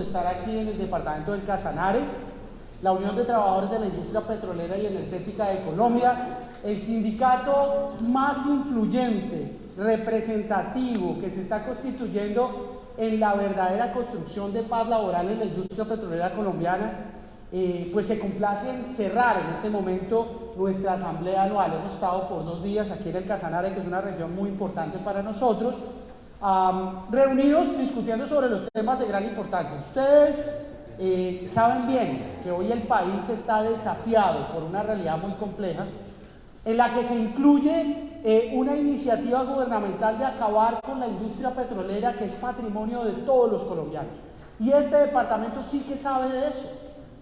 estar aquí en el departamento del Casanare, la Unión de Trabajadores de la Industria Petrolera y Energética de Colombia, el sindicato más influyente, representativo, que se está constituyendo en la verdadera construcción de paz laboral en la industria petrolera colombiana. Pues se complace en cerrar en este momento nuestra asamblea anual. Hemos estado por 2 días aquí en el Casanare, que es una región muy importante para nosotros, reunidos discutiendo sobre los temas de gran importancia. Ustedes saben bien que hoy el país está desafiado por una realidad muy compleja, en la que se incluye una iniciativa gubernamental de acabar con la industria petrolera, que es patrimonio de todos los colombianos. Y este departamento sí que sabe de eso,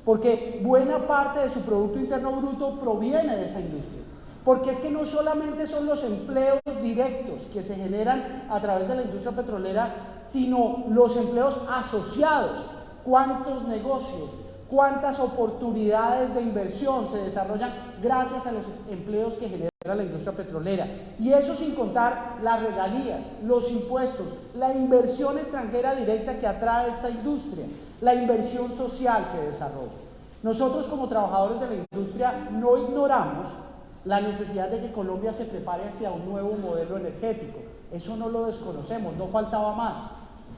porque buena parte de su Producto Interno Bruto proviene de esa industria. Porque es que no solamente son los empleos directos que se generan a través de la industria petrolera, sino los empleos asociados. ¿Cuántos negocios, cuántas oportunidades de inversión se desarrollan gracias a los empleos que genera la industria petrolera? Y eso sin contar las regalías, los impuestos, la inversión extranjera directa que atrae esta industria, la inversión social que desarrolla. Nosotros, como trabajadores de la industria, no ignoramos la necesidad de que Colombia se prepare hacia un nuevo modelo energético. Eso no lo desconocemos, no faltaba más.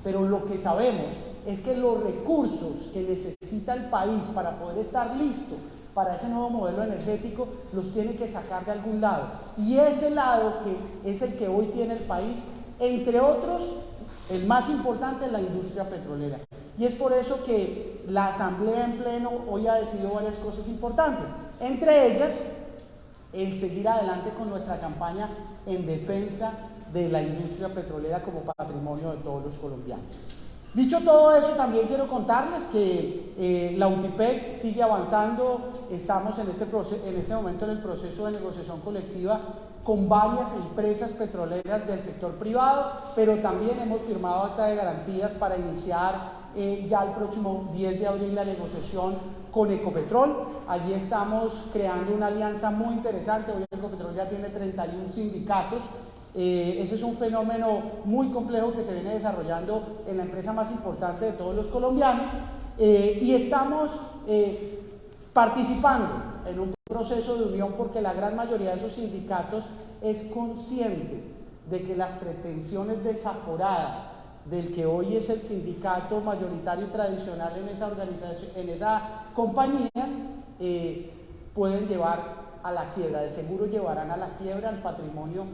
Pero lo que sabemos es que los recursos que necesita el país para poder estar listo para ese nuevo modelo energético los tiene que sacar de algún lado. Y ese lado que es el que hoy tiene el país, entre otros, el más importante es la industria petrolera. Y es por eso que la Asamblea en pleno hoy ha decidido varias cosas importantes. Entre ellas, el seguir adelante con nuestra campaña en defensa de la industria petrolera como patrimonio de todos los colombianos. Dicho todo eso, también quiero contarles que la UTIPEC sigue avanzando. Estamos en este momento en el proceso de negociación colectiva con varias empresas petroleras del sector privado, pero también hemos firmado acta de garantías para iniciar ya el próximo 10 de abril la negociación con Ecopetrol. Allí estamos creando una alianza muy interesante. Hoy Ecopetrol ya tiene 31 sindicatos. Ese es un fenómeno muy complejo que se viene desarrollando en la empresa más importante de todos los colombianos, y estamos participando en un proceso de unión porque la gran mayoría de esos sindicatos es consciente de que las pretensiones desaforadas del que hoy es el sindicato mayoritario y tradicional en esa organización, en esa compañía, pueden llevar a la quiebra. De seguro llevarán a la quiebra el patrimonio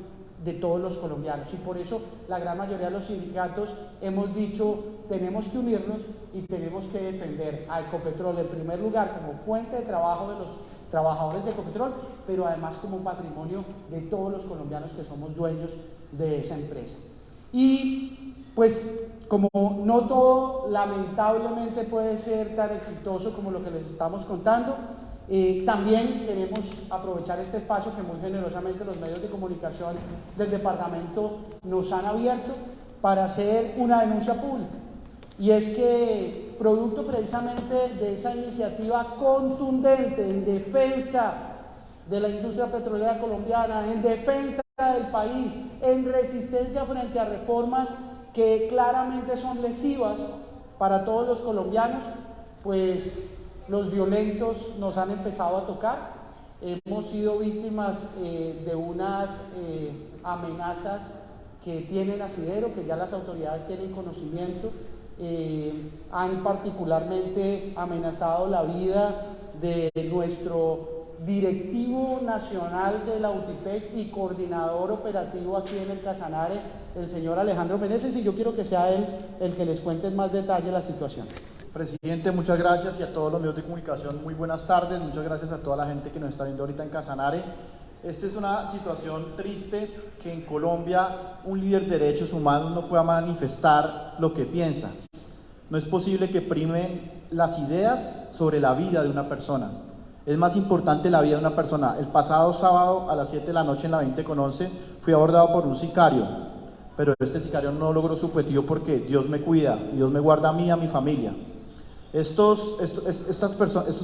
de todos los colombianos, y por eso la gran mayoría de los sindicatos hemos dicho: tenemos que unirnos y tenemos que defender a Ecopetrol en primer lugar como fuente de trabajo de los trabajadores de Ecopetrol, pero además como un patrimonio de todos los colombianos que somos dueños de esa empresa. Y pues como no todo lamentablemente puede ser tan exitoso como lo que les estamos contando, también queremos aprovechar este espacio que muy generosamente los medios de comunicación del departamento nos han abierto para hacer una denuncia pública. Y es que, producto precisamente de esa iniciativa contundente en defensa de la industria petrolera colombiana, en defensa del país, en resistencia frente a reformas que claramente son lesivas para todos los colombianos, pues los violentos nos han empezado a tocar. Hemos sido víctimas de unas amenazas que tienen asidero, que ya las autoridades tienen conocimiento. Han particularmente amenazado la vida de nuestro directivo nacional de la UTIPEC y coordinador operativo aquí en el Casanare, el señor Alejandro Meneses, y yo quiero que sea él el que les cuente en más detalle la situación. Presidente, muchas gracias, y a todos los medios de comunicación muy buenas tardes. Muchas gracias a toda la gente que nos está viendo ahorita en Casanare. Esta es una situación triste, que en Colombia un líder de derechos humanos no pueda manifestar lo que piensa. No es posible que primen las ideas sobre la vida de una persona. Es más importante la vida de una persona. El pasado sábado a las 7 de la noche en la 20:11 fui abordado por un sicario, pero este sicario no logró su objetivo porque Dios me cuida y Dios me guarda a mí y a mi familia. Estos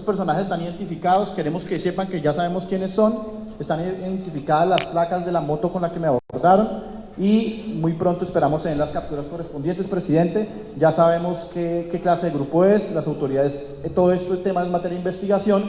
personajes están identificados. Queremos que sepan que ya sabemos quiénes son. Están identificadas las placas de la moto con la que me abordaron. y muy pronto esperamos tener las capturas correspondientes, presidente. Ya sabemos qué clase de grupo es, las autoridades, todo esto tema es materia de investigación.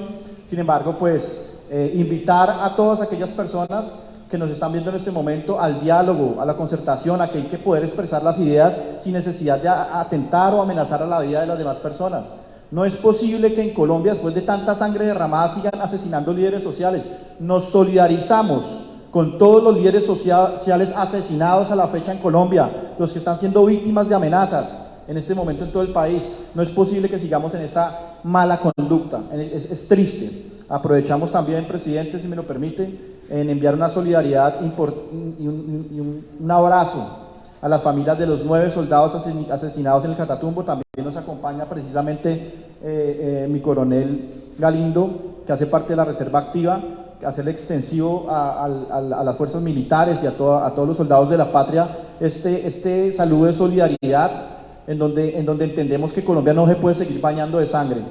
Sin embargo, pues invitar a todas aquellas personas que nos están viendo en este momento al diálogo, a la concertación, a que hay que poder expresar las ideas sin necesidad de atentar o amenazar a la vida de las demás personas. No es posible que en Colombia, después de tanta sangre derramada, sigan asesinando líderes sociales. Nos solidarizamos con todos los líderes sociales asesinados a la fecha en Colombia, los que están siendo víctimas de amenazas en este momento en todo el país. No es posible que sigamos en esta mala conducta, es triste. Aprovechamos también, presidente, si me lo permite, en enviar una solidaridad y un abrazo a las familias de los 9 soldados asesinados en el Catatumbo. También nos acompaña precisamente mi coronel Galindo, que hace parte de la Reserva Activa, hacerle extensivo a las fuerzas militares y a todos los soldados de la patria este saludo de solidaridad, en donde entendemos que Colombia no se puede seguir bañando de sangre.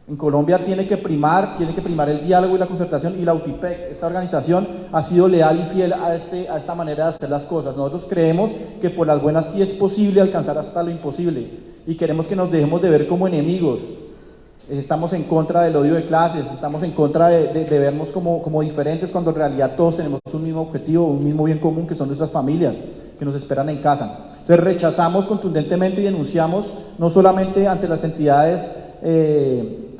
En Colombia tiene que primar el diálogo y la concertación, y la UTIPEC, esta organización, ha sido leal y fiel a esta manera de hacer las cosas. Nosotros creemos que por las buenas sí es posible alcanzar hasta lo imposible, y queremos que nos dejemos de ver como enemigos. Estamos en contra del odio de clases, estamos en contra de vernos como diferentes, cuando en realidad todos tenemos un mismo objetivo, un mismo bien común, que son nuestras familias, que nos esperan en casa. Entonces rechazamos contundentemente y denunciamos, no solamente ante las entidades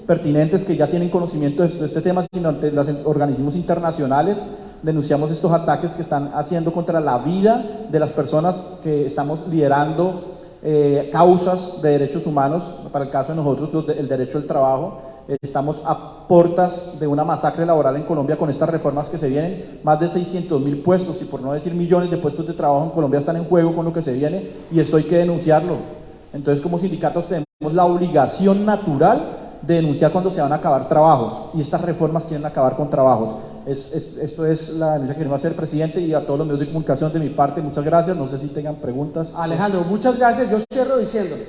pertinentes que ya tienen conocimiento de este tema, sino ante los organismos internacionales. Denunciamos estos ataques que están haciendo contra la vida de las personas que estamos liderando causas de derechos humanos. Para el caso de nosotros, el derecho al trabajo. Estamos a puertas de una masacre laboral en Colombia con estas reformas que se vienen. Más de 600.000 puestos, y por no decir millones de puestos de trabajo en Colombia están en juego con lo que se viene, y esto hay que denunciarlo. Entonces, como sindicatos tenemos la obligación natural de denunciar cuando se van a acabar trabajos, y estas reformas quieren acabar con trabajos. Esto es la denuncia que queremos hacer, presidente, y a todos los medios de comunicación de mi parte, muchas gracias. No sé si tengan preguntas. Alejandro, muchas gracias. Yo cierro diciéndoles: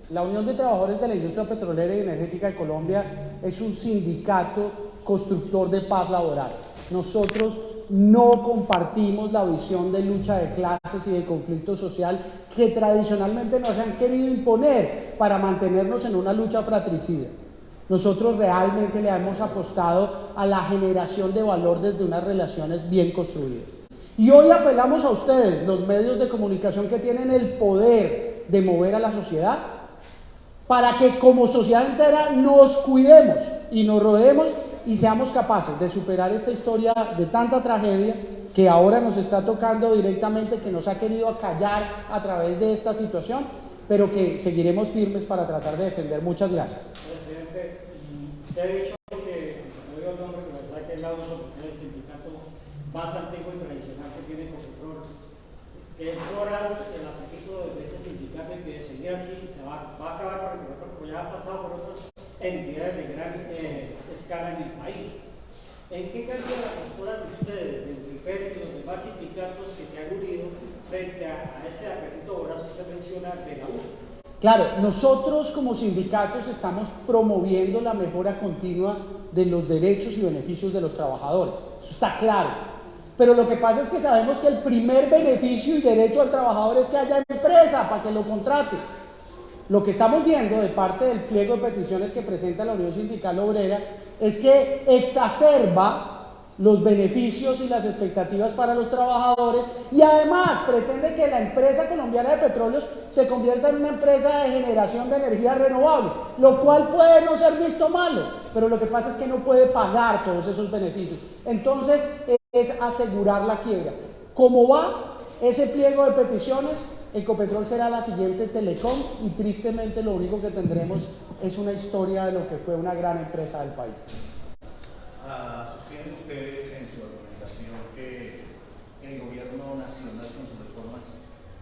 la Unión de Trabajadores de la Industria Petrolera y Energética de Colombia es un sindicato constructor de paz laboral. Nosotros no compartimos la visión de lucha de clases y de conflicto social que tradicionalmente nos han querido imponer para mantenernos en una lucha fratricida. Nosotros realmente le hemos apostado a la generación de valor desde unas relaciones bien construidas. Y hoy apelamos a ustedes, los medios de comunicación que tienen el poder de mover a la sociedad, para que como sociedad entera nos cuidemos y nos rodeemos y seamos capaces de superar esta historia de tanta tragedia que ahora nos está tocando directamente, que nos ha querido acallar a través de esta situación, pero que seguiremos firmes para tratar de defender. Muchas gracias. Presidente, te he dicho que, no digo el nombre, pero la verdad que es la uso porque es el sindicato más antiguo y tradicional que tiene Copetrol. Es horas el apetito de ese sindicato, y que de seguir así se va a acabar, porque ya ha pasado por otras entidades de gran escala en el país. ¿En qué cambia la postura de ustedes, del PIPEC y los demás sindicatos que se han unido frente a ese apetito voraz que usted menciona de la USO? Claro, nosotros como sindicatos estamos promoviendo la mejora continua de los derechos y beneficios de los trabajadores. Eso está claro. Pero lo que pasa es que sabemos que el primer beneficio y derecho al trabajador es que haya empresa para que lo contrate. Lo que estamos viendo de parte del pliego de peticiones que presenta la Unión Sindical Obrera es que exacerba los beneficios y las expectativas para los trabajadores, y además pretende que la empresa colombiana de petróleos se convierta en una empresa de generación de energía renovable, lo cual puede no ser visto malo, pero lo que pasa es que no puede pagar todos esos beneficios. Entonces es asegurar la quiebra. ¿Cómo va ese pliego de peticiones? Ecopetrol será la siguiente Telecom, y tristemente lo único que tendremos es una historia de lo que fue una gran empresa del país. Sostienen ustedes en su argumentación que el gobierno nacional con sus reformas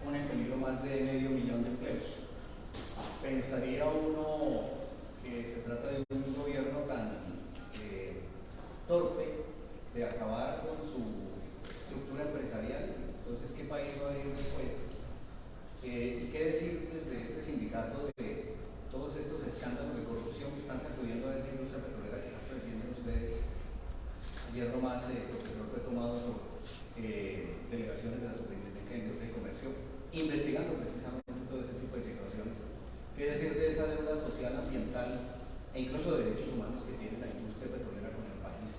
pone en peligro más de 500.000 de empleos. ¿Pensaría uno que se trata de un gobierno tan torpe de acabar con su estructura empresarial? Entonces, ¿qué país va a ir después? ¿Y qué decir desde este sindicato de todos estos escándalos de corrupción que están sacudiendo a esa industria petrolera que tanto defienden ustedes? Ayer nomás Copetrol fue tomado por delegaciones de la Superintendencia Industria y Comercio, investigando precisamente todo ese tipo de situaciones. ¿Qué decir de esa deuda social, ambiental e incluso de derechos humanos que tiene la industria petrolera con el país?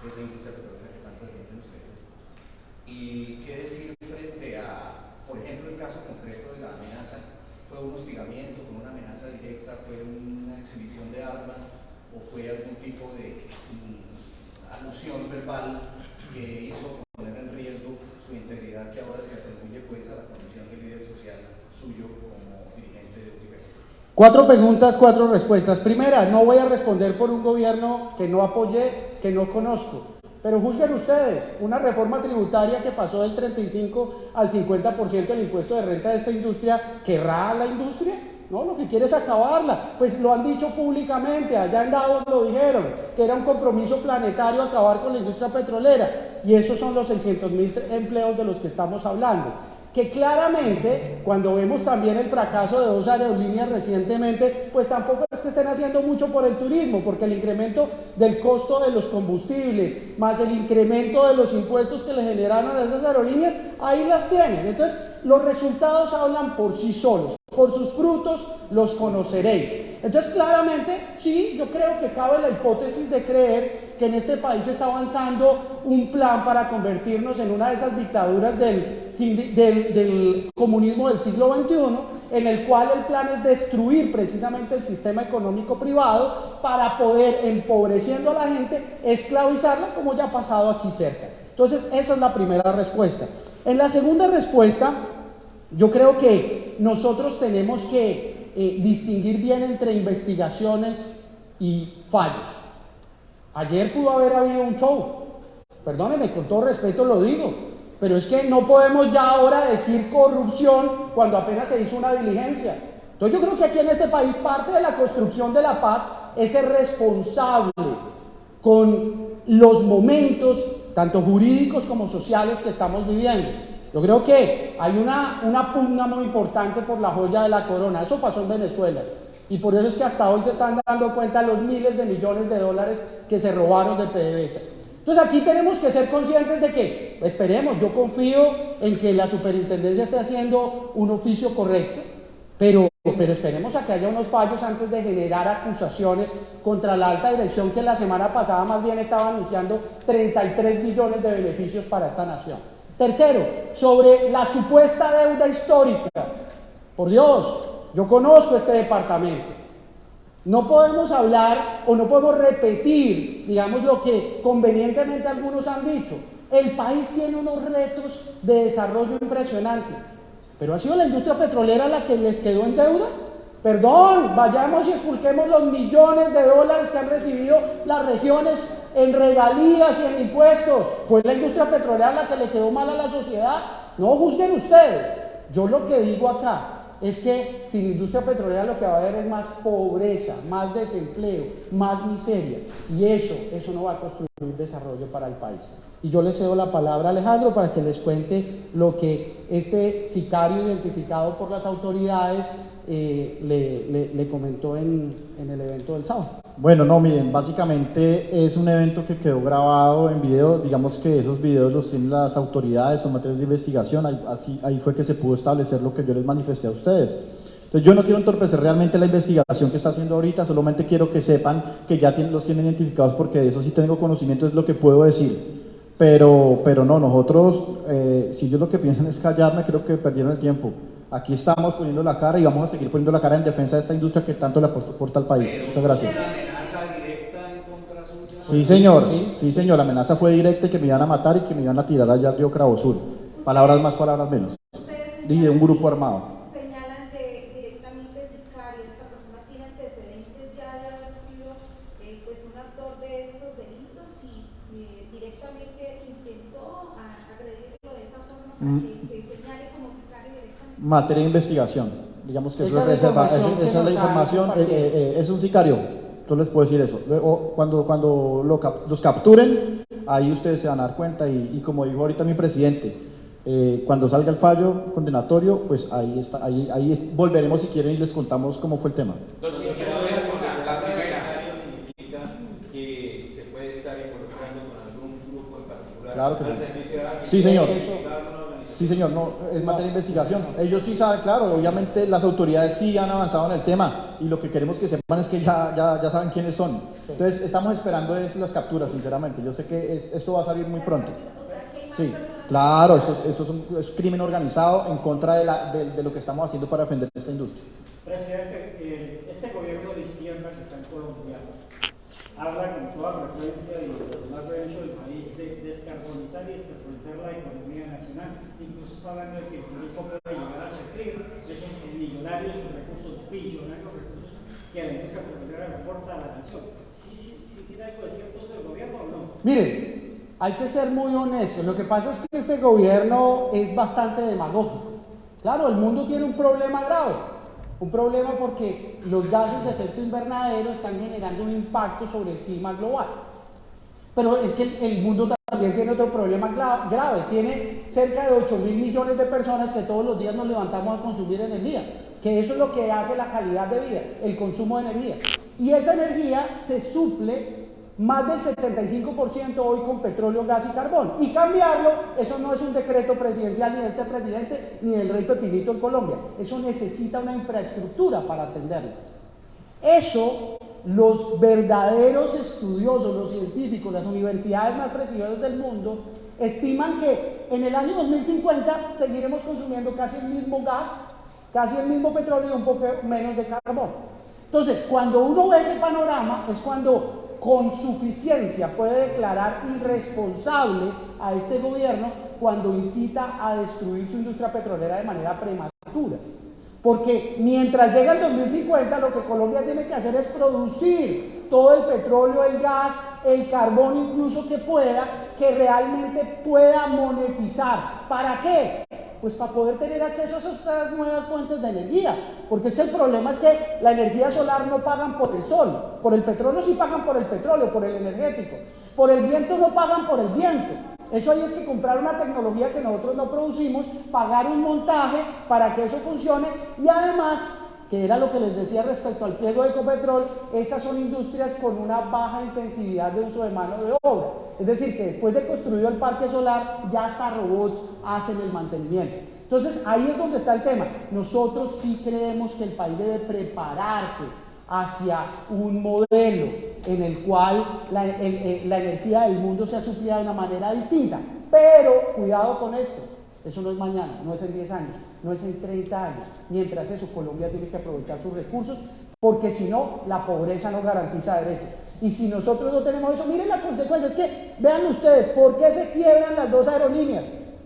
Esa industria petrolera que tanto defienden ustedes. ¿Y qué decir frente a, por ejemplo, el caso concreto de la amenaza? ¿Fue un hostigamiento, fue una amenaza directa, fue una exhibición de armas o fue algún tipo de alusión verbal que hizo poner en riesgo su integridad, que ahora se atribuye pues a la condición de líder social suyo como dirigente de Uribe? 4 preguntas, 4 respuestas. Primera, no voy a responder por un gobierno que no apoyé, que no conozco. Pero juzguen ustedes, una reforma tributaria que pasó del 35 al 50% del impuesto de renta de esta industria, ¿querrá la industria? No, lo que quiere es acabarla. Pues lo han dicho públicamente, allá en Davos lo dijeron, que era un compromiso planetario acabar con la industria petrolera. Y esos son los 600.000 empleos de los que estamos hablando. Que claramente, cuando vemos también el fracaso de 2 aerolíneas recientemente, pues tampoco es que estén haciendo mucho por el turismo, porque el incremento del costo de los combustibles, más el incremento de los impuestos que le generaron a esas aerolíneas, ahí las tienen. Entonces, los resultados hablan por sí solos. Por sus frutos los conoceréis. Entonces, claramente, sí, yo creo que cabe la hipótesis de creer que en este país está avanzando un plan para convertirnos en una de esas dictaduras del comunismo del siglo XXI, en el cual el plan es destruir precisamente el sistema económico privado para poder, empobreciendo a la gente, esclavizarla, como ya ha pasado aquí cerca. Entonces, esa es la primera respuesta. En la segunda respuesta, yo creo que nosotros tenemos que distinguir bien entre investigaciones y fallos. Ayer pudo haber habido un show, perdónenme, con todo respeto lo digo, pero es que no podemos ya ahora decir corrupción cuando apenas se hizo una diligencia. Entonces yo creo que aquí en este país parte de la construcción de la paz es ser responsable con los momentos, tanto jurídicos como sociales, que estamos viviendo. Yo creo que hay una pugna muy importante por la joya de la corona. Eso pasó en Venezuela. Y por eso es que hasta hoy se están dando cuenta los miles de millones de dólares que se robaron de PDVSA. Entonces aquí tenemos que ser conscientes de que, esperemos, yo confío en que la superintendencia esté haciendo un oficio correcto, pero esperemos a que haya unos fallos antes de generar acusaciones contra la alta dirección, que la semana pasada más bien estaba anunciando 33 billones de beneficios para esta nación. Tercero, sobre la supuesta deuda histórica. Por Dios, yo conozco este departamento. No podemos hablar o no podemos repetir, digamos, lo que convenientemente algunos han dicho. El país tiene unos retos de desarrollo impresionantes, pero ¿ha sido la industria petrolera la que les quedó en deuda? Perdón, vayamos y expulquemos los millones de dólares que han recibido las regiones en regalías y en impuestos. ¿Fue la industria petrolera la que le quedó mal a la sociedad? No juzguen ustedes. Yo lo que digo acá es que sin industria petrolera lo que va a haber es más pobreza, más desempleo, más miseria. Y eso no va a construir desarrollo para el país. Y yo le cedo la palabra a Alejandro para que les cuente lo que este sicario identificado por las autoridades le comentó en el evento del sábado. Bueno, no, miren, básicamente es un evento que quedó grabado en video. Digamos que esos videos los tienen las autoridades, son materiales de investigación. Ahí fue que se pudo establecer lo que yo les manifesté a ustedes. Entonces yo no quiero entorpecer realmente la investigación que está haciendo ahorita, solamente quiero que sepan que ya los tienen identificados, porque de eso sí tengo conocimiento, es lo que puedo decir. Pero no, nosotros, si ellos lo que piensan es callarme, creo que perdieron el tiempo. Aquí estamos poniendo la cara y vamos a seguir poniendo la cara en defensa de esta industria que tanto le aporta al país. Muchas gracias. ¿Una amenaza directa en contra suya? Sí, señor, la amenaza fue directa, y que me iban a matar y que me iban a tirar allá al río Cravo Sur. Palabras más, palabras menos. Y de un grupo armado. Señalan directamente sicario. Esta persona tiene antecedentes ya de haber sido pues un actor de estos delitos y directamente intentó agredirlo de esa forma para que se señale como sicario directamente. Materia de investigación, digamos que Esa esa es la información, es un sicario, yo les puedo decir eso. Luego, cuando los capturen, ahí ustedes se van a dar cuenta, y como dijo ahorita mi presidente, cuando salga el fallo condenatorio, pues ahí volveremos si quieren y les contamos cómo fue el tema. Entonces, yo quiero responder la primera. ¿Significa que se puede estar involucrando con algún grupo en particular? Claro que sí. ¿Al servicio de alguien? Sí, señor. Sí, señor, no, es materia de investigación. Ellos sí saben, claro, obviamente las autoridades sí han avanzado en el tema y lo que queremos que sepan es que ya saben quiénes son. Entonces, estamos esperando las capturas, sinceramente. Yo sé que esto va a salir muy pronto. O sea, que hay más Sí, personas. claro, eso es crimen organizado en contra de lo que estamos haciendo para defender esta industria. Presidente, este gobierno de izquierda que está en Colombia habla con toda frecuencia y lo más derecho del país de descarbonizar y descarbonizar la economía nacional. Incluso está hablando de que el turismo puede llegar a suplir esos millonarios recursos, billonarios recursos que la industria petrolera le aporta a la nación. ¿Sí tiene algo de cierto el gobierno o no? Miren, hay que ser muy honestos. Lo que pasa es que este gobierno es bastante demagógico. Claro, el mundo tiene un problema grave. Un problema porque los gases de efecto invernadero están generando un impacto sobre el clima global. Pero es que el mundo también tiene otro problema grave. Tiene cerca de 8.000 millones de personas que todos los días nos levantamos a consumir energía. Que eso es lo que hace la calidad de vida, el consumo de energía. Y esa energía se suple más del 75% hoy con petróleo, gas y carbón. Y cambiarlo, eso no es un decreto presidencial ni de este presidente ni del rey Pepinito en Colombia. Eso necesita una infraestructura para atenderlo. Eso, los verdaderos estudiosos, los científicos, las universidades más prestigiosas del mundo, estiman que en el año 2050 seguiremos consumiendo casi el mismo gas, casi el mismo petróleo y un poco menos de carbón. Entonces, cuando uno ve ese panorama, es cuando con suficiencia puede declarar irresponsable a este gobierno cuando incita a destruir su industria petrolera de manera prematura. Porque mientras llega el 2050, lo que Colombia tiene que hacer es producir todo el petróleo, el gas, el carbón incluso que realmente pueda monetizar. ¿Para qué? Pues para poder tener acceso a esas nuevas fuentes de energía. Porque es que el problema es que la energía solar no pagan por el sol, por el petróleo sí pagan por el petróleo, por el energético. Por el viento no pagan por el viento. Eso ahí es que comprar una tecnología que nosotros no producimos, pagar un montaje para que eso funcione y además, que era lo que les decía respecto al pliego de Ecopetrol, esas son industrias con una baja intensividad de uso de mano de obra. Es decir, que después de construido el parque solar, ya hasta robots hacen el mantenimiento. Entonces, ahí es donde está el tema. Nosotros sí creemos que el país debe prepararse hacia un modelo en el cual la energía del mundo sea suplida de una manera distinta. Pero, cuidado con esto, eso no es mañana, no es en 10 años, no es en 30 años. Mientras eso, Colombia tiene que aprovechar sus recursos, porque si no, la pobreza no garantiza derechos. Y si nosotros no tenemos eso, miren la consecuencia, es que, vean ustedes, ¿por qué se quiebran las dos aerolíneas?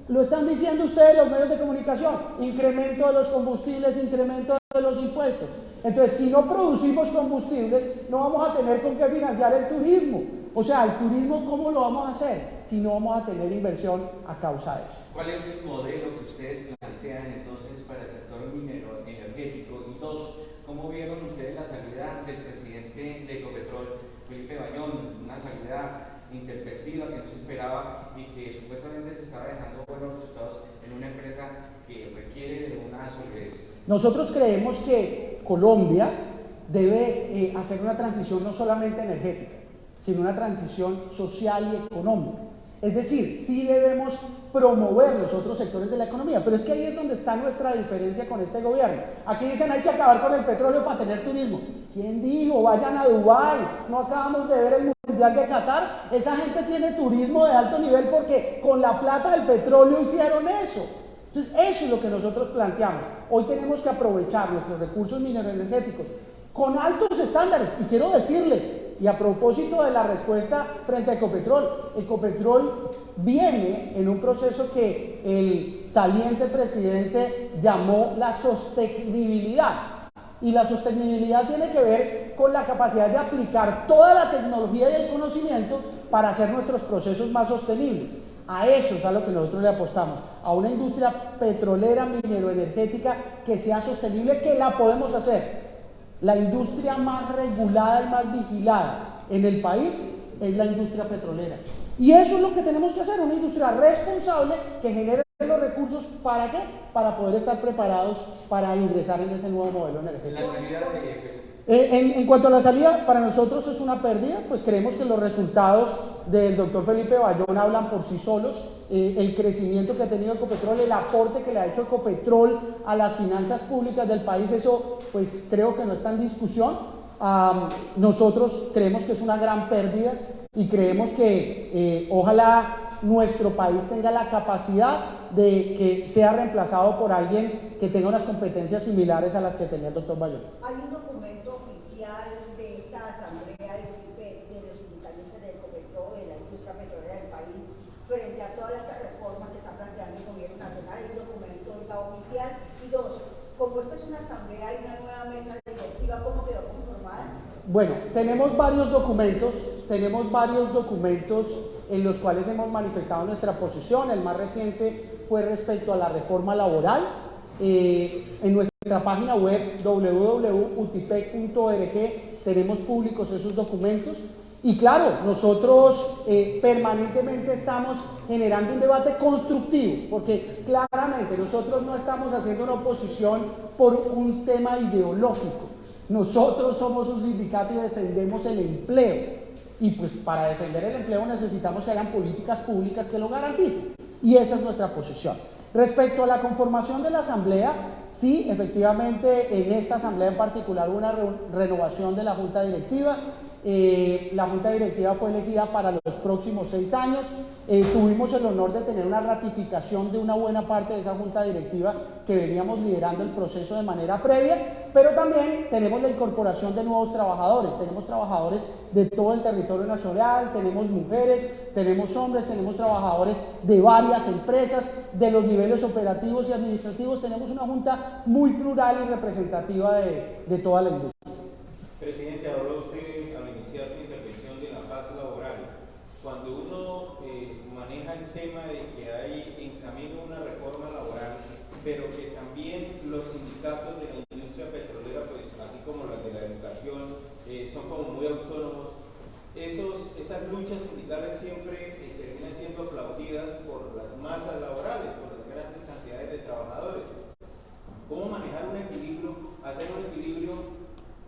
Lo están diciendo ustedes los medios de comunicación, incremento de los combustibles, incremento de los impuestos. Entonces, si no producimos combustibles, no vamos a tener con qué financiar el turismo. O sea, el turismo, ¿cómo lo vamos a hacer si no vamos a tener inversión a causa de eso? ¿Cuál es el modelo que ustedes plantean entonces para el sector minero energético? Y dos, ¿cómo vieron ustedes la salida del presidente de Ecopetrol, Felipe Bayón, una salida intempestiva que no se esperaba y que supuestamente se estaba dejando buenos resultados en una empresa que requiere de una solidez? Nosotros creemos que Colombia debe hacer una transición no solamente energética, sino una transición social y económica. Es decir, sí debemos promover los otros sectores de la economía, pero es que ahí es donde está nuestra diferencia con este gobierno. Aquí dicen hay que acabar con el petróleo para tener turismo. ¿Quién dijo? Vayan a Dubái. No acabamos de ver el Mundial de Qatar. Esa gente tiene turismo de alto nivel porque con la plata del petróleo hicieron eso. Entonces, eso es lo que nosotros planteamos. Hoy tenemos que aprovechar nuestros recursos mineroenergéticos con altos estándares. Y quiero decirle, y a propósito de la respuesta frente a Ecopetrol, Ecopetrol viene en un proceso que el saliente presidente llamó la sostenibilidad. Y la sostenibilidad tiene que ver con la capacidad de aplicar toda la tecnología y el conocimiento para hacer nuestros procesos más sostenibles. A eso es a lo que nosotros le apostamos, a una industria petrolera, mineroenergética que sea sostenible, que la podemos hacer. La industria más regulada y más vigilada en el país es la industria petrolera. Y eso es lo que tenemos que hacer, una industria responsable que genere los recursos, ¿para qué? Para poder estar preparados para ingresar en ese nuevo modelo energético. La salida de En cuanto a la salida, para nosotros es una pérdida, pues creemos que los resultados del doctor Felipe Bayón hablan por sí solos. El crecimiento que ha tenido Ecopetrol, el aporte que le ha hecho Ecopetrol a las finanzas públicas del país, eso pues creo que no está en discusión. Nosotros creemos que es una gran pérdida y creemos que ojalá nuestro país tenga la capacidad de que sea reemplazado por alguien que tenga unas competencias similares a las que tenía el doctor Bayón. Hay un documento oficial de esta asamblea de los sindicalistas de Ecopetrol, de la industria petrolera del país, frente a todas estas reformas que está planteando el gobierno nacional. Hay un documento está oficial. Y dos, como esto es una asamblea y una nueva mesa directiva, ¿cómo quedó conformada? Bueno, tenemos varios documentos en los cuales hemos manifestado nuestra posición. El más reciente fue respecto a la reforma laboral. En nuestra página web www.utipec.org tenemos públicos esos documentos. Y claro, nosotros permanentemente estamos generando un debate constructivo, porque claramente nosotros no estamos haciendo una oposición por un tema ideológico. Nosotros somos un sindicato y defendemos el empleo. Y pues para defender el empleo necesitamos que hayan políticas públicas que lo garanticen. Y esa es nuestra posición. Respecto a la conformación de la asamblea, sí, efectivamente en esta asamblea en particular hubo una renovación de la junta directiva. La junta directiva fue elegida para los próximos 6 años. Tuvimos el honor de tener una ratificación de una buena parte de esa junta directiva que veníamos liderando el proceso de manera previa, pero también tenemos la incorporación de nuevos trabajadores. Tenemos trabajadores de todo el territorio nacional, tenemos mujeres, tenemos hombres, tenemos trabajadores de varias empresas, de los niveles operativos y administrativos. Tenemos una junta muy plural y representativa de toda la industria. Presidente, habló usted al iniciar su intervención de la paz laboral. Cuando uno maneja el tema de que hay en camino una reforma laboral, pero que también los sindicatos de la industria petrolera, pues así como las de la educación, son como muy autónomos, esas luchas sindicales siempre terminan siendo aplaudidas por las masas laborales, por las grandes cantidades de trabajadores. ¿Cómo manejar un equilibrio, hacer un equilibrio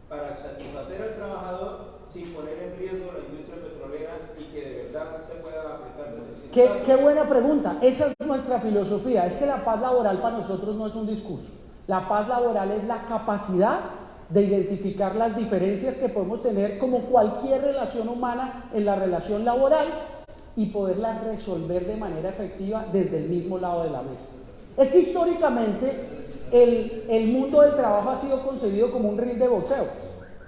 para satisfacer al trabajador sin poner en riesgo la industria petrolera y que de verdad se pueda aplicar desde el sindicato? Qué buena pregunta. Esa es nuestra filosofía. Es que la paz laboral para nosotros no es un discurso. La paz laboral es la capacidad de identificar las diferencias que podemos tener como cualquier relación humana en la relación laboral y poderlas resolver de manera efectiva desde el mismo lado de la mesa. Es que históricamente el mundo del trabajo ha sido concebido como un ring de boxeo,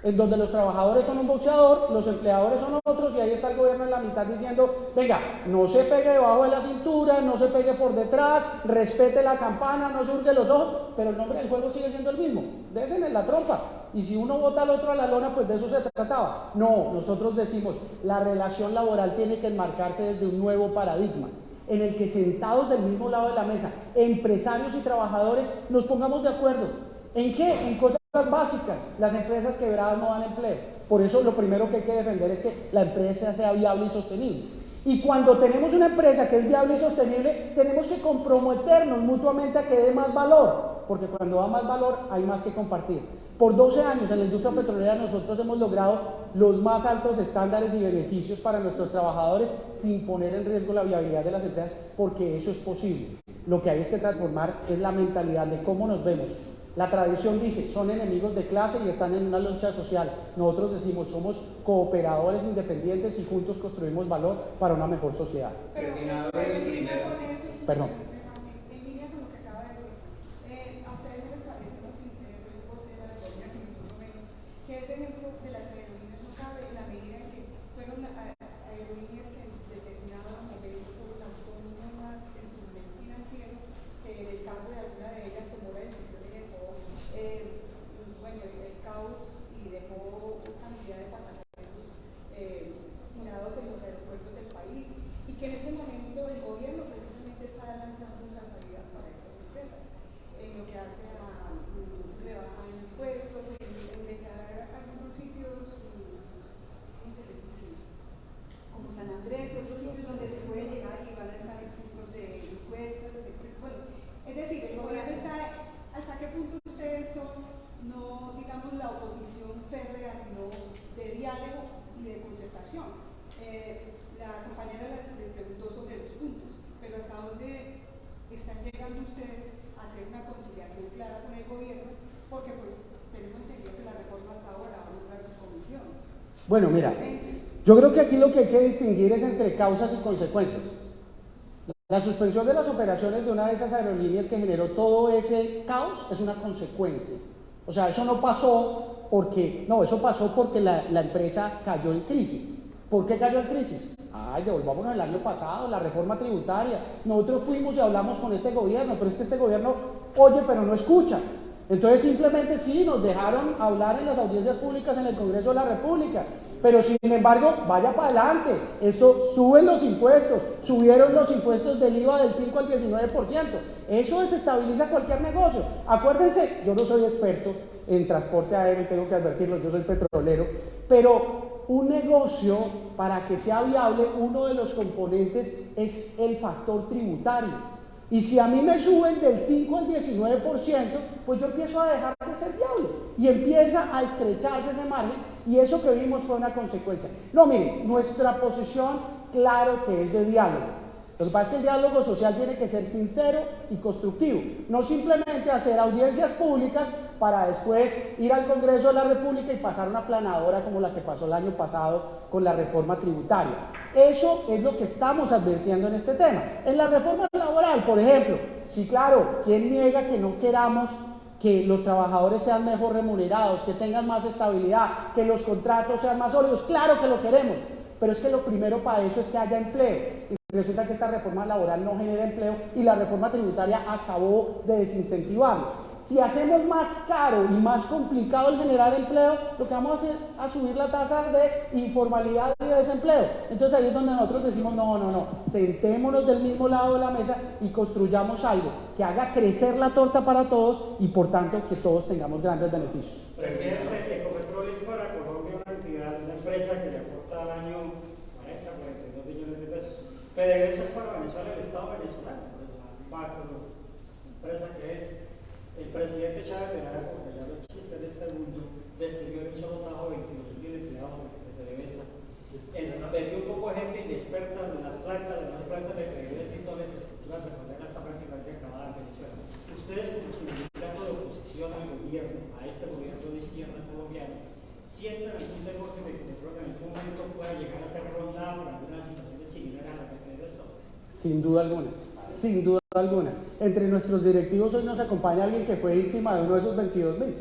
en donde los trabajadores son un boxeador, los empleadores son otros, y ahí está el gobierno en la mitad diciendo, venga, no se pegue debajo de la cintura, no se pegue por detrás, respete la campana, no se hurgue los ojos, pero el nombre del juego sigue siendo el mismo, désenle la trompa, y si uno bota al otro a la lona, pues de eso se trataba. No, nosotros decimos, la relación laboral tiene que enmarcarse desde un nuevo paradigma, en el que sentados del mismo lado de la mesa, empresarios y trabajadores, nos pongamos de acuerdo. ¿En qué? En cosas básicas. Las empresas quebradas no dan empleo. Por eso lo primero que hay que defender es que la empresa sea viable y sostenible. Y cuando tenemos una empresa que es viable y sostenible, tenemos que comprometernos mutuamente a que dé más valor, porque cuando da más valor hay más que compartir. Por 12 años en la industria petrolera nosotros hemos logrado los más altos estándares y beneficios para nuestros trabajadores sin poner en riesgo la viabilidad de las empresas, porque eso es posible. Lo que hay es que transformar es la mentalidad de cómo nos vemos. La tradición dice, son enemigos de clase y están en una lucha social. Nosotros decimos, somos cooperadores independientes y juntos construimos valor para una mejor sociedad. Pero en línea con eso, Perdón. en línea con lo que acaba de decir, ¿a ustedes les parece lo sincero el vocero de la Colombia que nosotros vemos que ese ejemplo de las aerolíneas no cabe en la medida en que fueron aerolíneas que en determinados momentos por mucho más en su nivel financiero que en el caso de alguna de ellas tomó la decisión el caos y dejó cantidad de pasajeros tirados en los aeropuertos del país, y que en ese momento el gobierno precisamente está lanzando esa salida para estas empresas, en lo que hace a rebajar impuestos, en declarar algunos sitios como San Andrés y otros sitios donde se puede llegar y van a estar exentos de impuestos, bueno, es decir, el gobierno está. ¿Hasta qué punto ustedes son, no digamos, la oposición férrea sino de diálogo y de concertación. La compañera les preguntó sobre los puntos, pero hasta dónde están llegando ustedes a hacer una conciliación clara con el gobierno, porque pues tenemos entendido que la reforma hasta ahora va a lograr sus comisiones. Bueno, mira, yo creo que aquí lo que hay que distinguir es entre causas y consecuencias. La suspensión de las operaciones de una de esas aerolíneas que generó todo ese caos es una consecuencia. O sea, eso no pasó porque, no, eso pasó porque la empresa cayó en crisis. ¿Por qué cayó en crisis? Ay, devolvámonos el año pasado, la reforma tributaria. Nosotros fuimos y hablamos con este gobierno, pero es que este gobierno oye pero no escucha. Entonces simplemente sí, nos dejaron hablar en las audiencias públicas en el Congreso de la República, pero sin embargo, vaya para adelante, esto suben los impuestos, subieron los impuestos del IVA del 5 al 19%, eso desestabiliza cualquier negocio. Acuérdense, yo no soy experto en transporte aéreo y tengo que advertirlo, yo soy petrolero, pero un negocio, para que sea viable, uno de los componentes es el factor tributario. Y si a mí me suben del 5 al 19%, pues yo empiezo a dejar de ser viable y empieza a estrecharse ese margen, y eso que vimos fue una consecuencia. No, miren, nuestra posición, claro que es de diálogo. Lo que pasa es que el diálogo social tiene que ser sincero y constructivo, no simplemente hacer audiencias públicas para después ir al Congreso de la República y pasar una planadora como la que pasó el año pasado con la reforma tributaria. Eso es lo que estamos advirtiendo en este tema. En la reforma laboral, por ejemplo, sí, claro, ¿quién niega que no queramos que los trabajadores sean mejor remunerados, que tengan más estabilidad, que los contratos sean más sólidos? Claro que lo queremos, pero es que lo primero para eso es que haya empleo. Y resulta que esta reforma laboral no genera empleo y la reforma tributaria acabó de desincentivarlo. Si hacemos más caro y más complicado el generar empleo, lo que vamos a hacer es subir la tasa de informalidad y de desempleo. Entonces ahí es donde nosotros decimos, no, sentémonos del mismo lado de la mesa y construyamos algo que haga crecer la torta para todos y por tanto que todos tengamos grandes beneficios. Presidente, Ecopetrol es para Colombia una entidad, una empresa que le aporta al año 42 billones de pesos. PDVSA es para Venezuela, el Estado venezolano, la empresa que es. El presidente Chávez de la época, ya no existe en este mundo, despidió en un solo tajo 22.000 empleados de PDVSA. Metió un poco de gente inexperta de las plantas de PDVSA y toda la infraestructura petrolera está prácticamente acabada en Venezuela. Ustedes, como sindicato de oposición al gobierno, a este gobierno de izquierda colombiano, ¿sienten algún temor que Ecopetrol en algún momento pueda llegar a ser rondado por alguna situación similar a la de PDVSA? Sin duda alguna. Sin duda alguna. Entre nuestros directivos hoy nos acompaña alguien que fue víctima de uno de esos 22.000,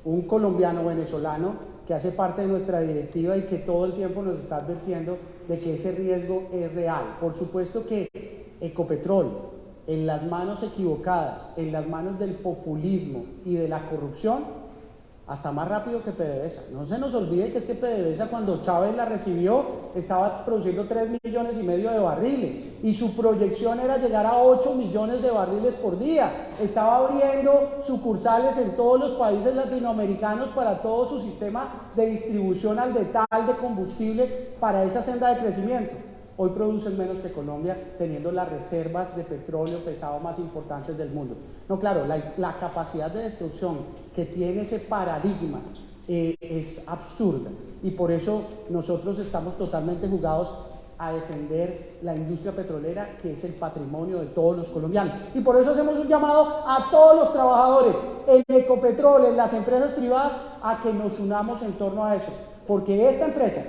un colombiano venezolano que hace parte de nuestra directiva y que todo el tiempo nos está advirtiendo de que ese riesgo es real. Por supuesto que Ecopetrol, en las manos equivocadas, en las manos del populismo y de la corrupción, hasta más rápido que PDVSA. No se nos olvide que es que PDVSA, cuando Chávez la recibió, estaba produciendo 3,5 millones de barriles y su proyección era llegar a 8 millones de barriles por día. Estaba abriendo sucursales en todos los países latinoamericanos para todo su sistema de distribución al detal de combustibles para esa senda de crecimiento. Hoy producen menos que Colombia, teniendo las reservas de petróleo pesado más importantes del mundo. No, claro, la capacidad de destrucción que tiene ese paradigma es absurda, y por eso nosotros estamos totalmente jugados a defender la industria petrolera, que es el patrimonio de todos los colombianos. Y por eso hacemos un llamado a todos los trabajadores en Ecopetrol, en las empresas privadas, a que nos unamos en torno a eso, porque esta empresa,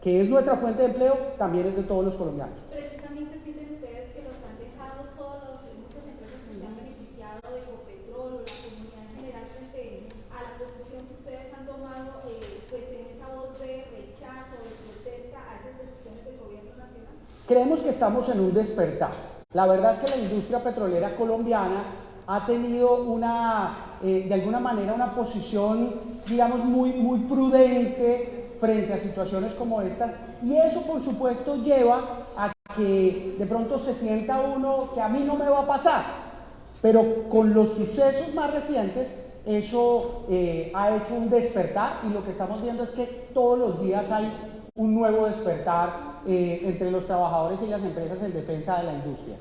que es nuestra fuente de empleo, también es de todos los colombianos. Precisamente sienten ustedes que los han dejado solos, y muchas empresas que se han beneficiado de Ecopetrol o la comunidad en general frente a la posición que ustedes han tomado, pues en esa voz de rechazo, de protesta a esas decisiones del gobierno nacional. Creemos que estamos en un despertar. La verdad es que la industria petrolera colombiana ha tenido de alguna manera una posición, digamos, muy prudente frente a situaciones como estas, y eso por supuesto lleva a que de pronto se sienta uno que a mí no me va a pasar, pero con los sucesos más recientes eso ha hecho un despertar, y lo que estamos viendo es que todos los días hay un nuevo despertar entre los trabajadores y las empresas en defensa de la industria.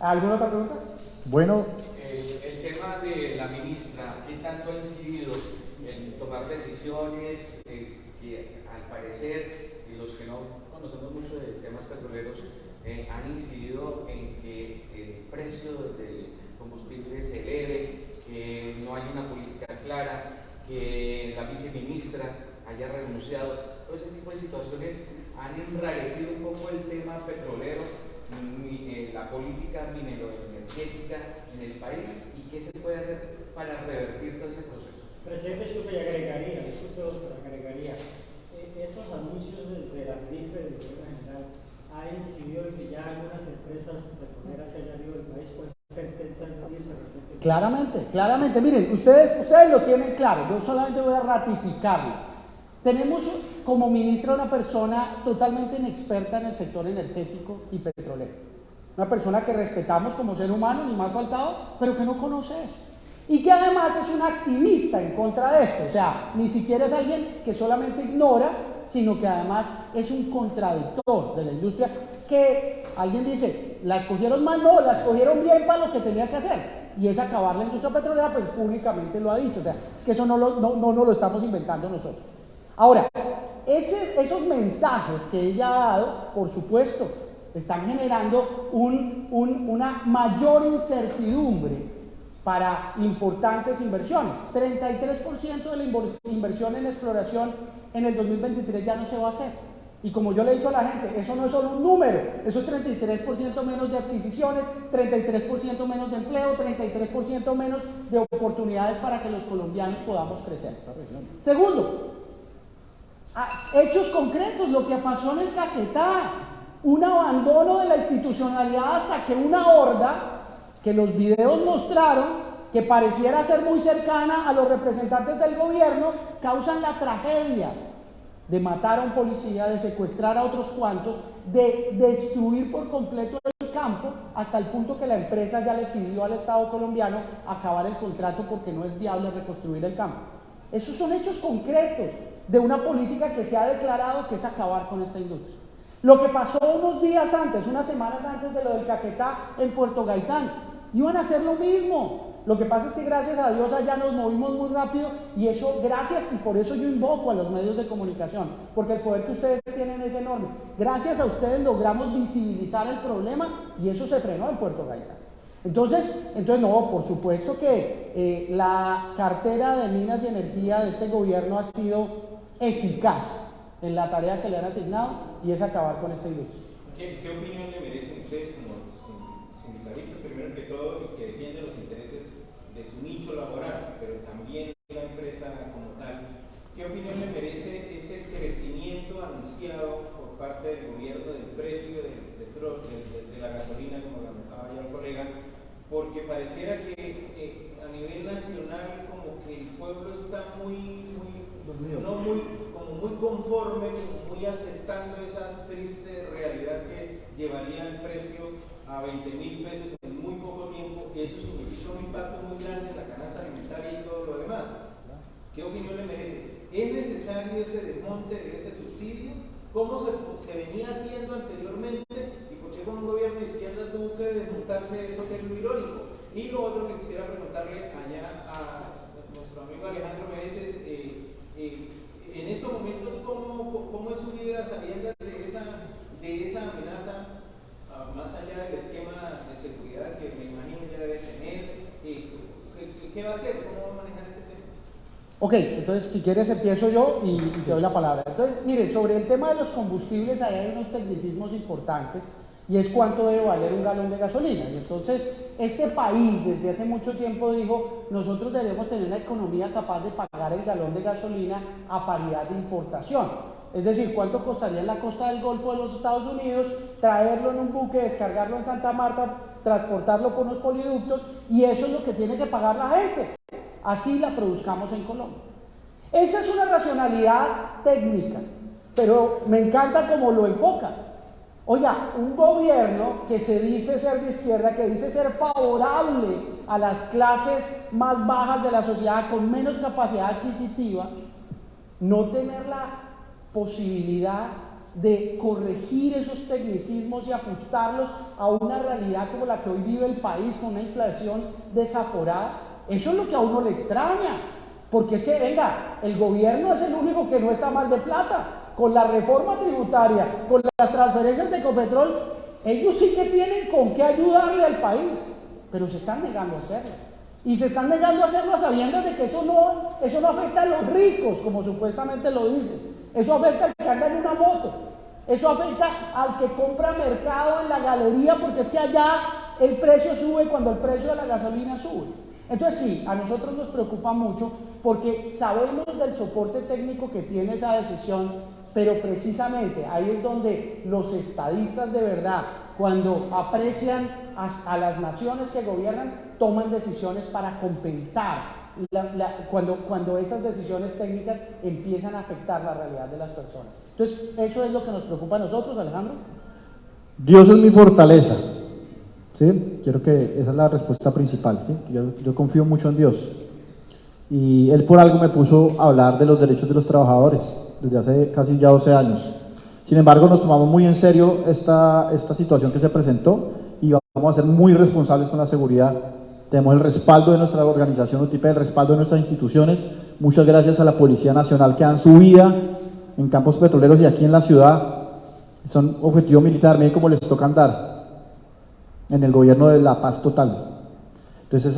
¿Alguna otra pregunta? Bueno, el tema de la ministra, ¿qué tanto ha incidido en tomar decisiones? parecer, y los que no conocemos mucho de temas petroleros, han incidido en que el precio del combustible se eleve, que no hay una política clara, que la viceministra haya renunciado. Todo ese tipo de situaciones han enrarecido un poco el tema petrolero, la política minero-energética en el país, y qué se puede hacer para revertir todo ese proceso. Presidente, disculpe, agregaría, estos anuncios de la ministra del Gobierno General ha incidido en que ya algunas empresas petroleras se hayan ido del país, pues pensando en irse. Claramente, miren, ustedes lo tienen claro, yo solamente voy a ratificarlo. Tenemos como ministra una persona totalmente inexperta en el sector energético y petrolero, una persona que respetamos como ser humano, ni más faltado, pero que no conoce eso. Y que además es un activista en contra de esto, o sea, ni siquiera es alguien que solamente ignora, sino que además es un contradictor de la industria, que alguien dice, la escogieron mal, no, la escogieron bien para lo que tenía que hacer, y es acabar la industria petrolera, pues públicamente lo ha dicho, o sea, es que eso no lo estamos inventando nosotros. Ahora, esos mensajes que ella ha dado, por supuesto, están generando una mayor incertidumbre para importantes inversiones. 33% de la inversión en exploración en el 2023 ya no se va a hacer. Y como yo le he dicho a la gente, eso no es solo un número, eso es 33% menos de adquisiciones, 33% menos de empleo, 33% menos de oportunidades para que los colombianos podamos crecer. Segundo, hechos concretos, lo que pasó en el Caquetá, un abandono de la institucionalidad hasta que una horda, que los videos mostraron, que pareciera ser muy cercana a los representantes del gobierno, causan la tragedia de matar a un policía, de secuestrar a otros cuantos, de destruir por completo el campo, hasta el punto que la empresa ya le pidió al Estado colombiano acabar el contrato porque no es viable reconstruir el campo. Esos son hechos concretos de una política que se ha declarado que es acabar con esta industria. Lo que pasó unos días antes, unas semanas antes de lo del Caquetá en Puerto Gaitán, iban a hacer lo mismo. Lo que pasa es que gracias a Dios allá nos movimos muy rápido, y eso, gracias, y por eso yo invoco a los medios de comunicación, porque el poder que ustedes tienen es enorme. Gracias a ustedes logramos visibilizar el problema y eso se frenó en Puerto Gaitán. Entonces no, por supuesto que la cartera de Minas y Energía de este gobierno ha sido eficaz en la tarea que le han asignado, y es acabar con esta industria. ¿Qué opinión le merecen ustedes como sindicalistas, primero que todo, y que defienden los intereses de su nicho laboral, pero también la empresa como tal? ¿Qué opinión le merece ese crecimiento anunciado por parte del gobierno del precio del petróleo, de la gasolina, como comentaba ya el colega? Porque pareciera que a nivel nacional como que el pueblo está muy conforme, como muy aceptando esa triste realidad que llevaría el precio a 20.000 pesos en muy poco tiempo, y eso significa un impacto muy grande en la canasta alimentaria y todo lo demás. ¿Qué opinión le merece? ¿Es necesario ese desmonte de ese subsidio? ¿Cómo se venía haciendo anteriormente? ¿Y por qué con un gobierno de izquierda tuvo que desmontarse eso, que es lo irónico? Y lo otro que quisiera preguntarle allá a nuestro amigo Alejandro Mereces, en estos momentos, ¿cómo es su vida sabiendo de esa amenaza, más allá del esquema de seguridad que me imagino ya debe tener? ¿Qué va a hacer? ¿Cómo va a manejar ese tema? Ok, entonces si quieres empiezo yo y te doy la palabra. Entonces, miren, sobre el tema de los combustibles, ahí hay unos tecnicismos importantes, y es cuánto debe valer un galón de gasolina. Y entonces, este país desde hace mucho tiempo dijo, nosotros debemos tener una economía capaz de pagar el galón de gasolina a paridad de importación. Es decir, cuánto costaría en la costa del Golfo de los Estados Unidos traerlo en un buque, descargarlo en Santa Marta, transportarlo por unos poliductos, y eso es lo que tiene que pagar la gente. Así la produzcamos en Colombia. Esa es una racionalidad técnica, pero me encanta cómo lo enfoca. Oiga, un gobierno que se dice ser de izquierda, que dice ser favorable a las clases más bajas de la sociedad con menos capacidad adquisitiva, no tener la posibilidad de corregir esos tecnicismos y ajustarlos a una realidad como la que hoy vive el país, con una inflación desaforada, eso es lo que a uno le extraña. Porque es que, venga, el gobierno es el único que no está mal de plata. Con la reforma tributaria, con las transferencias de Ecopetrol, ellos sí que tienen con qué ayudarle al país, pero se están negando a hacerlo. Y se están negando a hacerlo a sabiendas de que eso no afecta a los ricos, como supuestamente lo dicen. Eso afecta al que anda en una moto. Eso afecta al que compra mercado en la galería, porque es que allá el precio sube cuando el precio de la gasolina sube. Entonces sí, a nosotros nos preocupa mucho porque sabemos del soporte técnico que tiene esa decisión, pero precisamente ahí es donde los estadistas de verdad, cuando aprecian a las naciones que gobiernan, toman decisiones para compensar cuando esas decisiones técnicas empiezan a afectar la realidad de las personas. Entonces, eso es lo que nos preocupa a nosotros, Alejandro. Dios es mi fortaleza. ¿Sí? Quiero que esa es la respuesta principal. ¿Sí? Yo confío mucho en Dios. Y Él por algo me puso a hablar de los derechos de los trabajadores desde hace casi ya 12 años. Sin embargo, nos tomamos muy en serio esta situación que se presentó y vamos a ser muy responsables con la seguridad. Tenemos el respaldo de nuestra organización UTIPEC, el respaldo de nuestras instituciones. Muchas gracias a la Policía Nacional que dan su vida en campos petroleros y aquí en la ciudad. Son objetivo militar, miren cómo les toca andar en el gobierno de la paz total. Entonces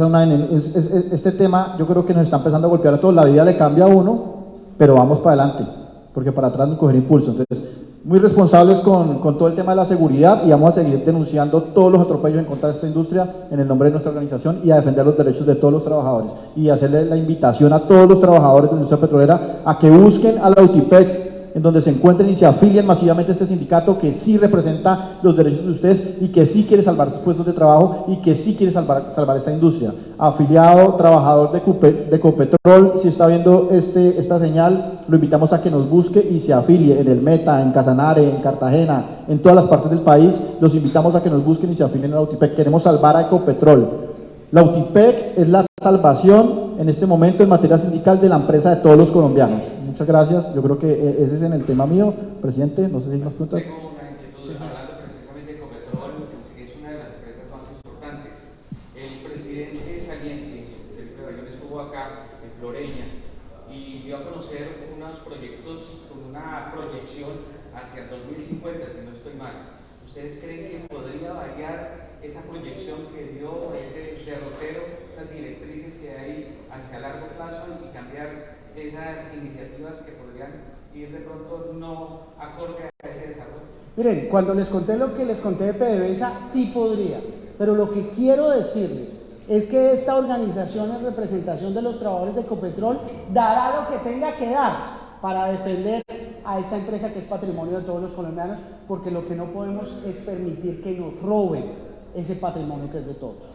este tema yo creo que nos está empezando a golpear a todos. La vida le cambia a uno, pero vamos para adelante, porque para atrás no coger impulso. Entonces, muy responsables con todo el tema de la seguridad y vamos a seguir denunciando todos los atropellos en contra de esta industria en el nombre de nuestra organización y a defender los derechos de todos los trabajadores y hacerle la invitación a todos los trabajadores de la industria petrolera a que busquen a la UTIPEC en donde se encuentren y se afilien masivamente a este sindicato que sí representa los derechos de ustedes y que sí quiere salvar sus puestos de trabajo y que sí quiere salvar esta industria. Afiliado, trabajador de Ecopetrol, si está viendo esta señal, lo invitamos a que nos busque y se afilie en el Meta, en Casanare, en Cartagena, en todas las partes del país. Los invitamos a que nos busquen y se afilien a la UTIPEC. Queremos salvar a Ecopetrol. La UTIPEC es la salvación en este momento en materia sindical de la empresa de todos los colombianos. Muchas gracias. Yo creo que ese es en el tema mío, presidente. No sé si hay más preguntas. Tengo una inquietud, hablando precisamente de Ecopetrol, que es una de las empresas más importantes. El presidente saliente, Felipe Bayón, estuvo acá en Floreña y dio a conocer unos proyectos con una proyección hacia 2050, si no estoy mal. ¿Ustedes creen que podría variar esa proyección que dio, ese derrotero, esas directrices que hay hacia largo plazo y cambiar esas iniciativas que podrían ir de pronto no acorde a ese desarrollo? Miren, cuando les conté lo que les conté de PDVSA, sí podría, pero lo que quiero decirles es que esta organización en representación de los trabajadores de Ecopetrol dará lo que tenga que dar para defender a esta empresa que es patrimonio de todos los colombianos, porque lo que no podemos es permitir que nos roben ese patrimonio que es de todos.